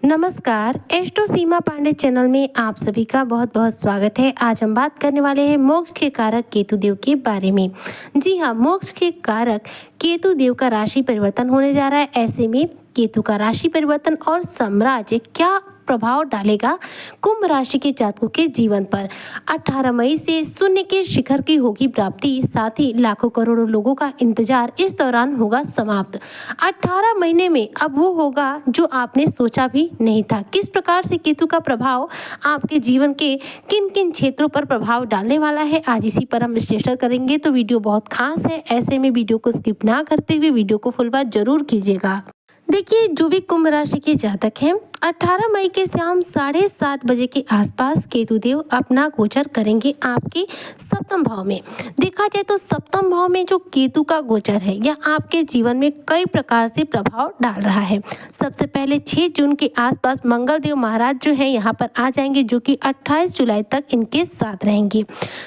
नमस्कार, एस्ट्रो सीमा पांडे चैनल में आप सभी का बहुत बहुत स्वागत है। आज हम बात करने वाले हैं मोक्ष के कारक केतु देव के बारे में। जी हाँ, मोक्ष के कारक केतु देव का राशि परिवर्तन होने जा रहा है। ऐसे में केतु का राशि परिवर्तन और साम्राज्य क्या प्रभाव डालेगा कुंभ राशि के जातकों के जीवन पर। 18 मई से शून्य के शिखर की होगी प्राप्ति, साथ ही लाखों करोड़ों लोगों का इंतजार इस दौरान होगा समाप्त। 18 महीने में अब वो होगा जो आपने सोचा भी नहीं था। किस प्रकार से केतु का प्रभाव आपके जीवन के किन किन क्षेत्रों पर प्रभाव डालने वाला है, आज इसी पर हम विश्लेषण करेंगे। तो वीडियो बहुत खास है, ऐसे में वीडियो को स्किप ना करते हुए वीडियो को फुल वॉच जरूर कीजिएगा। देखिए, जो भी कुंभ राशि के जातक हैं, 18 मई के शाम 7:30 बजे के आसपास केतु देव अपना गोचर करेंगे आपके सप्तम भाव में। देखा जाए तो सप्तम भाव में जो केतु का गोचर है यह आपके जीवन में कई प्रकार से प्रभाव डाल रहा है। सबसे पहले 6 जून के आसपास मंगल देव महाराज जो है यहाँ पर आ जाएंगे, जो कि 28 जुलाई तक इनके साथ रहेंगे।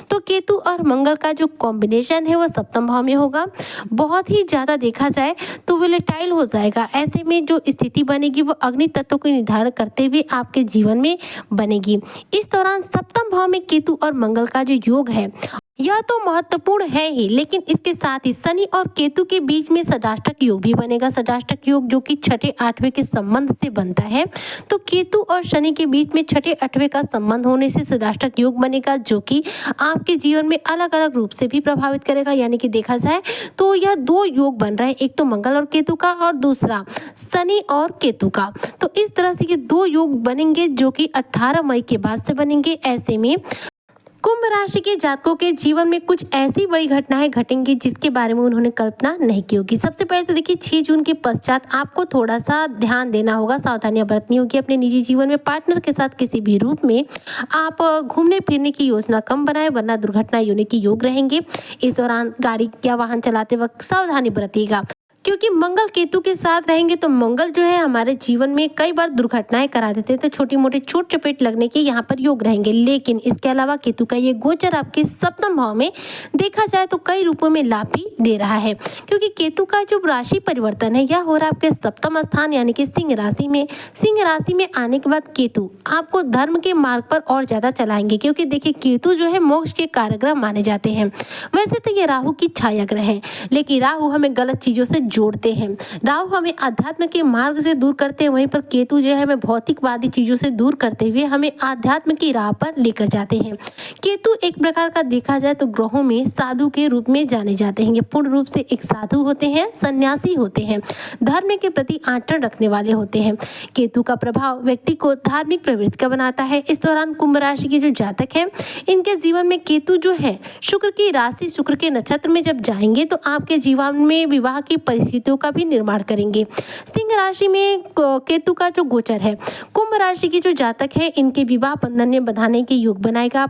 तो केतु और मंगल का जो कॉम्बिनेशन है वह सप्तम भाव में होगा। बहुत ही ज़्यादा देखा जाए तो वोलेटाइल हो जाएगा। ऐसे में जो स्थिति बनेगी वो अग्नि तत्व को निर्धारण करते हुए आपके जीवन में बनेगी। इस दौरान सप्तम भाव में केतु और मंगल का जो योग है यह तो महत्वपूर्ण है ही, लेकिन इसके साथ ही शनि और केतु के बीच में षडाष्टक योग भी बनेगा। षडाष्टक योग जो कि 6ठे 8वें के संबंध से बनता है। तो केतु और शनि के बीच में 6ठे 8वें का संबंध होने से षडाष्टक योग बनेगा, जो कि आपके जीवन में अलग अलग रूप से भी प्रभावित करेगा। यानी कि देखा जाए तो यह 2 योग बन रहे हैं, एक तो मंगल और केतु का और दूसरा शनि और केतु का। तो इस तरह से ये 2 योग बनेंगे जो कि 18 मई के बाद से बनेंगे। ऐसे में कुंभ राशि के जातकों के जीवन में कुछ ऐसी बड़ी घटनाएं घटेंगी जिसके बारे में उन्होंने कल्पना नहीं की होगी। सबसे पहले तो देखिए, 6 जून के पश्चात आपको थोड़ा सा ध्यान देना होगा, सावधानियां बरतनी होगी अपने निजी जीवन में। पार्टनर के साथ किसी भी रूप में आप घूमने फिरने की योजना कम बनाएं, वरना दुर्घटना होने की योग रहेंगे। इस दौरान गाड़ी या वाहन चलाते वक्त सावधानी बरतिएगा, क्योंकि मंगल केतु के साथ रहेंगे तो मंगल जो है हमारे जीवन में कई बार दुर्घटनाएं करा देते हैं। तो छोटी मोटी चोट चपेट लगने के यहाँ पर योग रहेंगे। लेकिन इसके अलावा केतु का ये गोचर आपके सप्तम भाव में देखा जाए तो कई रूपों में लाभ भी दे रहा है, क्योंकि केतु का जो राशि परिवर्तन है यह हो रहा है आपके सप्तम स्थान यानी कि सिंह राशि में। सिंह राशि में आने के बाद केतु आपको धर्म के मार्ग पर और ज्यादा चलाएंगे, क्योंकि देखिए केतु जो है मोक्ष के कारक माने जाते हैं। वैसे तो ये राहु की छाया ग्रह है, लेकिन राहु हमें गलत चीजों से जोड़ते हैं। राहु हमें अध्यात्म के मार्ग से दूर करते हैं, वहीं पर केतु जो है हमें भौतिकवादी चीजों से दूर करते हुए हमें आध्यात्म की राह पर लेकर जाते हैं। केतु एक प्रकार का देखा जाए तो ग्रहों में साधु के रूप में जाने जाते हैं। ये पूर्ण रूप से एक साधु होते हैं, सन्यासी होते हैं, धर्म के प्रति आचरण रखने वाले होते हैं। केतु का प्रभाव व्यक्ति को धार्मिक प्रवृत्ति का बनाता है। इस दौरान कुंभ राशि के जो जातक हैं इनके जीवन में केतु जो है शुक्र की राशि, शुक्र के नक्षत्र में जब जाएंगे तो आपके जीवन में विवाह की परिस्थितियों का भी निर्माण करेंगे। सिंह राशि में केतु का जो गोचर है कुंभ राशि की जो जातक है इनके विवाह बंधन में बंधाने के योग बनाएगा।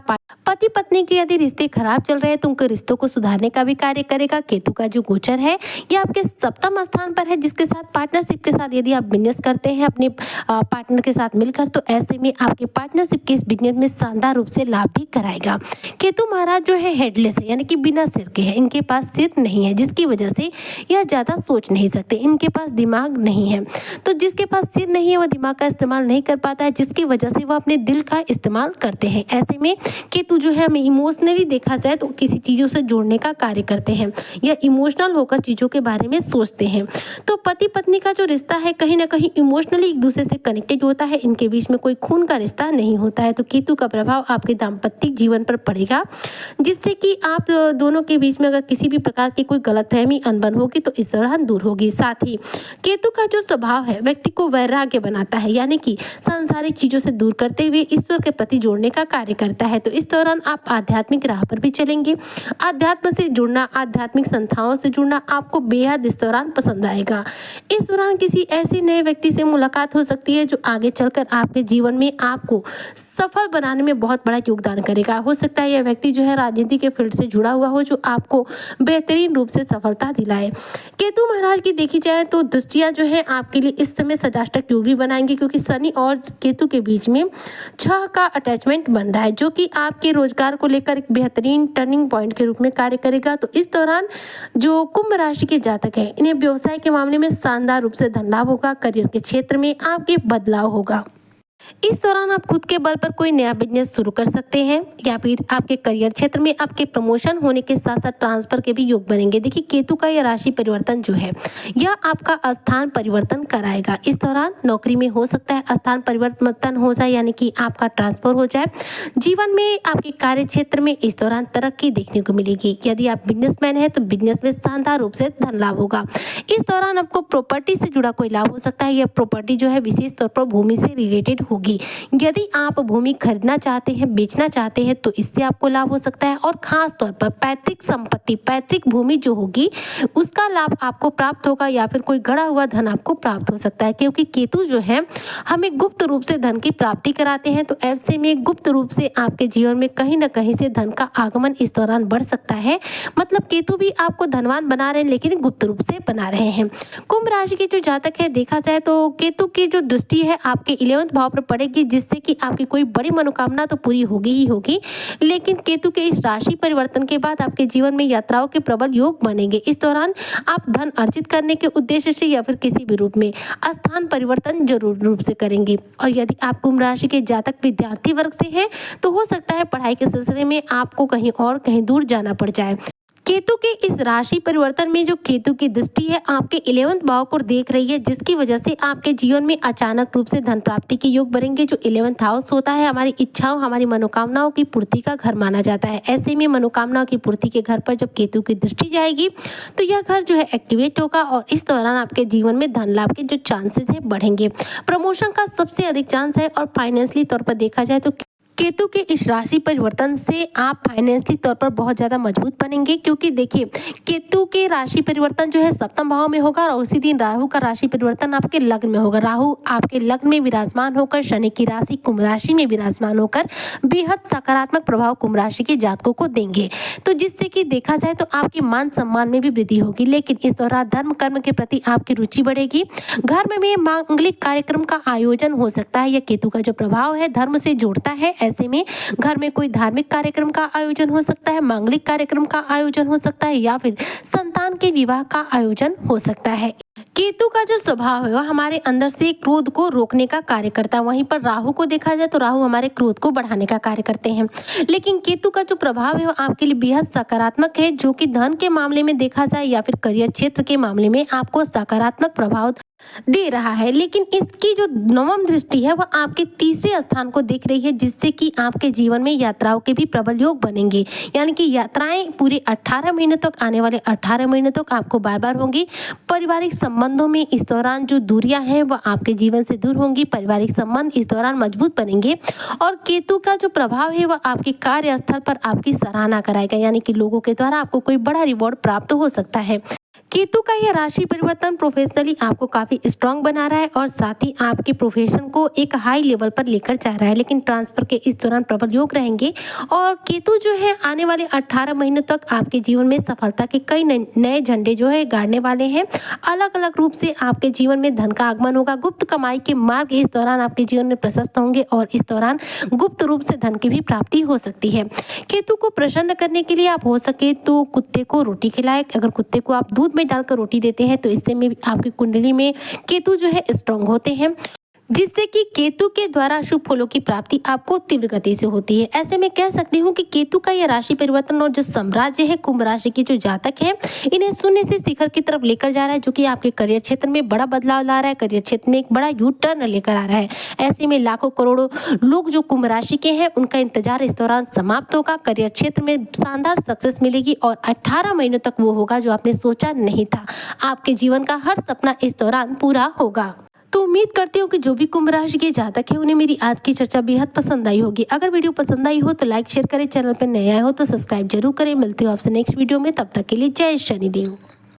पति पत्नी के यदि रिश्ते खराब चल रहे हैं तो उनके रिश्तों को सुधारने का भी कार्य करेगा। केतु का जो गोचर है यह आपके सप्तम स्थान पर है, जिसके साथ पार्टनरशिप के साथ यदि आप बिजनेस करते हैं अपने पार्टनर के साथ मिलकर, तो ऐसे में आपके पार्टनरशिप के इस बिजनेस में शानदार रूप से लाभ भी कराएगा। केतु महाराज जो है हेडलेस है, यानी कि बिना सिर के है, इनके पास सिर नहीं है, जिसकी वजह से यह ज्यादा सोच नहीं सकते, इनके पास दिमाग नहीं है। तो जिसके पास सिर नहीं है वह दिमाग का इस्तेमाल नहीं कर पाता है, जिसकी वजह से वह अपने दिल का इस्तेमाल करते हैं। ऐसे में केतु जो है हमें इमोशनली देखा जाए तो किसी चीज़ों से जोड़ने का कार्य करते हैं या इमोशनल होकर चीज़ों के बारे में सोचते हैं। तो पति पत्नी का जो रिश्ता है कहीं ना कहीं इमोशनली एक दूसरे से कनेक्टेड होता है, इनके बीच में कोई खून का रिश्ता नहीं होता है। तो केतु का प्रभाव आपके दाम्पत्य जीवन पर पड़ेगा, जिससे कि आप दोनों के बीच में अगर किसी भी प्रकार की कोई गलतफहमी अनबन होगी तो इस दौरान दूर होगी। साथ ही केतु का जो स्वभाव है व्यक्ति को वैराग्य बनाता है, यानी कि सांसारिक चीजों से दूर करते हुए ईश्वर के प्रति जोड़ने का कार्य करता है। तो इस दौरान आप आध्यात्मिक राह पर भी चलेंगे। आध्यात्म से जुड़ना, आध्यात्मिक संस्थाओं से जुड़ना आपको बेहद इस दौरान पसंद आएगा। इस दौरान किसी ऐसे नए व्यक्ति से मुलाकात हो सकती है जो आगे चलकर आपके जीवन में आपको सफल बनाने में बहुत बड़ा योगदान करेगा। हो सकता है यह व्यक्ति जो है राजनीति के फील्ड से जुड़ा हुआ हो, जो आपको बेहतरीन रूप से सफलता दिलाए। केतु महाराज की देखी जाए तो दृष्टियां जो है आपके लिए इस समय षडाष्टक योग भी बनाएंगे, क्योंकि शनि और और केतु के बीच में 6 का अटैचमेंट बन रहा है, जो कि आपके रोजगार को लेकर एक बेहतरीन टर्निंग पॉइंट के रूप में कार्य करेगा। तो इस दौरान जो कुंभ राशि के जातक हैं, इन्हें व्यवसाय के मामले में शानदार रूप से धन लाभ होगा। करियर के क्षेत्र में आपके बदलाव होगा। इस दौरान आप खुद के बल पर कोई नया बिजनेस शुरू कर सकते हैं या फिर आपके करियर क्षेत्र में आपके प्रमोशन होने के साथ साथ ट्रांसफर के भी योग बनेंगे। देखिए, केतु का यह राशि परिवर्तन जो है, यह आपका स्थान परिवर्तन कराएगा। इस दौरान नौकरी में हो सकता है स्थान परिवर्तन हो जाए, यानी कि आपका ट्रांसफर हो जाए। जीवन में आपके कार्य क्षेत्र में इस दौरान तरक्की देखने को मिलेगी। यदि आप बिजनेसमैन हैं तो बिजनेस में शानदार रूप से धन लाभ होगा। इस दौरान आपको प्रॉपर्टी से जुड़ा कोई लाभ हो सकता है। यह प्रॉपर्टी जो है विशेष तौर पर भूमि से रिलेटेड होगी। यदि आप भूमि खरीदना चाहते हैं, बेचना चाहते हैं, तो इससे आपको लाभ हो सकता है। और खास तौर पर पैतृक संपत्ति, पैतृक भूमि जो होगी, उसका लाभ आपको प्राप्त होगा या फिर कोई गड़ा हुआ धन आपको प्राप्त हो सकता है, क्योंकि केतु जो है हमें गुप्त रूप से धन की प्राप्ति कराते हैं। तो ऐसे में गुप्त रूप से आपके जीवन में कहीं ना कहीं से धन का आगमन इस दौरान बढ़ सकता है। मतलब केतु भी आपको धनवान बना रहे हैं, लेकिन गुप्त रूप से बना रहे हैं। कुंभ राशि के जो जातक है, देखा जाए तो केतु की जो दृष्टि है आपके 11वें भाव पर पड़ेगी, जिससे कि आपकी कोई बड़ी मनोकामना तो पूरी होगी ही होगी। लेकिन केतु के इस राशि परिवर्तन के बाद आपके जीवन में यात्राओं के प्रबल योग बनेंगे। इस दौरान आप धन अर्जित करने के उद्देश्य से या फिर किसी भी रूप में स्थान परिवर्तन जरूर रूप से करेंगे। और यदि आप कुंभ राशि के जातक विद्यार्थी वर्ग से हैं, तो हो सकता है पढ़ाई के सिलसिले में आपको कहीं दूर जाना पड़ जाए। केतु के इस राशि परिवर्तन में जो केतु की दृष्टि है आपके 11वें भाव को देख रही है, जिसकी वजह से आपके जीवन में अचानक रूप से धन प्राप्ति के योग बनेंगे। जो 11th हाउस होता है हमारी इच्छाओं, हमारी मनोकामनाओं की पूर्ति का घर माना जाता है। ऐसे में मनोकामनाओं की पूर्ति के घर पर जब केतु की दृष्टि जाएगी तो यह घर जो है एक्टिवेट होगा और इस दौरान आपके जीवन में धन लाभ के जो चांसेस है बढ़ेंगे। प्रमोशन का सबसे अधिक चांस है और फाइनेंशियली तौर पर देखा जाए तो केतु के इस राशि परिवर्तन से आप फाइनेंशियली तौर पर बहुत ज़्यादा मजबूत बनेंगे, क्योंकि देखिए केतु के राशि परिवर्तन जो है 7वें भाव में होगा और उसी दिन राहु का राशि परिवर्तन आपके लग्न में होगा। राहु आपके लग्न में विराजमान होकर शनि की राशि कुंभ राशि में विराजमान होकर बेहद सकारात्मक प्रभाव कुंभ राशि के जातकों को देंगे। तो जिससे कि देखा जाए तो आपके मान सम्मान में भी वृद्धि होगी। लेकिन इस दौरान धर्म कर्म के प्रति आपकी रुचि बढ़ेगी। घर में मांगलिक कार्यक्रम का आयोजन हो सकता है। यह केतु का जो प्रभाव है धर्म से जोड़ता है। ऐसे में घर में कोई धार्मिक कार्यक्रम का आयोजन हो सकता है, मांगलिक कार्यक्रम का आयोजन हो सकता है या फिर संतान के विवाह का आयोजन हो सकता है। केतु का जो स्वभाव है वह हमारे अंदर से क्रोध को रोकने का कार्य करता है। वहीं पर राहु को देखा जाए तो राहु हमारे क्रोध को बढ़ाने का कार्य करते हैं। लेकिन केतु का जो प्रभाव है वो आपके लिए बेहद सकारात्मक है, जो कि धन के मामले में देखा जाए या फिर करियर क्षेत्र के मामले में आपको सकारात्मक प्रभाव दे रहा है। लेकिन इसकी जो 9वीं दृष्टि है वह आपके तीसरे स्थान को देख रही है, जिससे कि आपके जीवन में यात्राओं के भी प्रबल योग बनेंगे। यानी कि यात्राएं पूरे 18 महीने तक, आने वाले 18 महीने तक आपको बार बार होंगी। पारिवारिक संबंधों में इस दौरान जो दूरियां हैं वह आपके जीवन से दूर होंगी। पारिवारिक संबंध इस दौरान मजबूत बनेंगे और केतु का जो प्रभाव है वह आपके कार्यस्थल पर आपकी सराहना कराएगा, यानी कि लोगों के द्वारा आपको कोई बड़ा रिवॉर्ड प्राप्त हो सकता है। केतु का यह राशि परिवर्तन प्रोफेशनली आपको काफी स्ट्रांग बना रहा है और साथ ही आपके प्रोफेशन को एक हाई लेवल पर लेकर जा रहा है। लेकिन ट्रांसफर के इस दौरान प्रबल योग रहेंगे और केतु जो है आने वाले 18 महीनों तक आपके जीवन में सफलता के कई नए झंडे जो है गाड़ने वाले हैं। अलग अलग रूप से आपके जीवन में धन का आगमन होगा। गुप्त कमाई के मार्ग इस दौरान आपके जीवन में प्रशस्त होंगे और इस दौरान गुप्त रूप से धन की भी प्राप्ति हो सकती है। केतु को प्रसन्न करने के लिए आप हो सके तो कुत्ते को रोटी खिलाएं। अगर कुत्ते को आप दूध में डालकर रोटी देते हैं तो इससे में आपकी कुंडली में केतु जो है स्ट्रांग होते हैं, जिससे कि केतु के द्वारा शुभ फलों की प्राप्ति आपको तीव्र गति से होती है। ऐसे में कह सकती हूँ कि केतु का यह राशि परिवर्तन और जो साम्राज्य है कुंभ राशि के जो जातक है इन्हें शून्य से शिखर की तरफ लेकर जा रहा है, जो कि आपके करियर क्षेत्र में बड़ा बदलाव ला रहा है। करियर क्षेत्र में एक बड़ा यू टर्न लेकर आ रहा है। ऐसे में लाखों करोड़ों लोग जो कुंभ राशि के हैं उनका इंतजार इस दौरान समाप्त होगा। करियर क्षेत्र में शानदार सक्सेस मिलेगी और 18 महीनों तक वो होगा जो आपने सोचा नहीं था। आपके जीवन का हर सपना इस दौरान पूरा होगा। तो उम्मीद करती हूँ कि जो भी कुंभ राशि के जातक है उन्हें मेरी आज की चर्चा बेहद पसंद आई होगी। अगर वीडियो पसंद आई हो तो लाइक शेयर करें, चैनल पर नए आए हो तो सब्सक्राइब जरूर करें। मिलती हूँ आपसे नेक्स्ट वीडियो में, तब तक के लिए जय शनिदेव।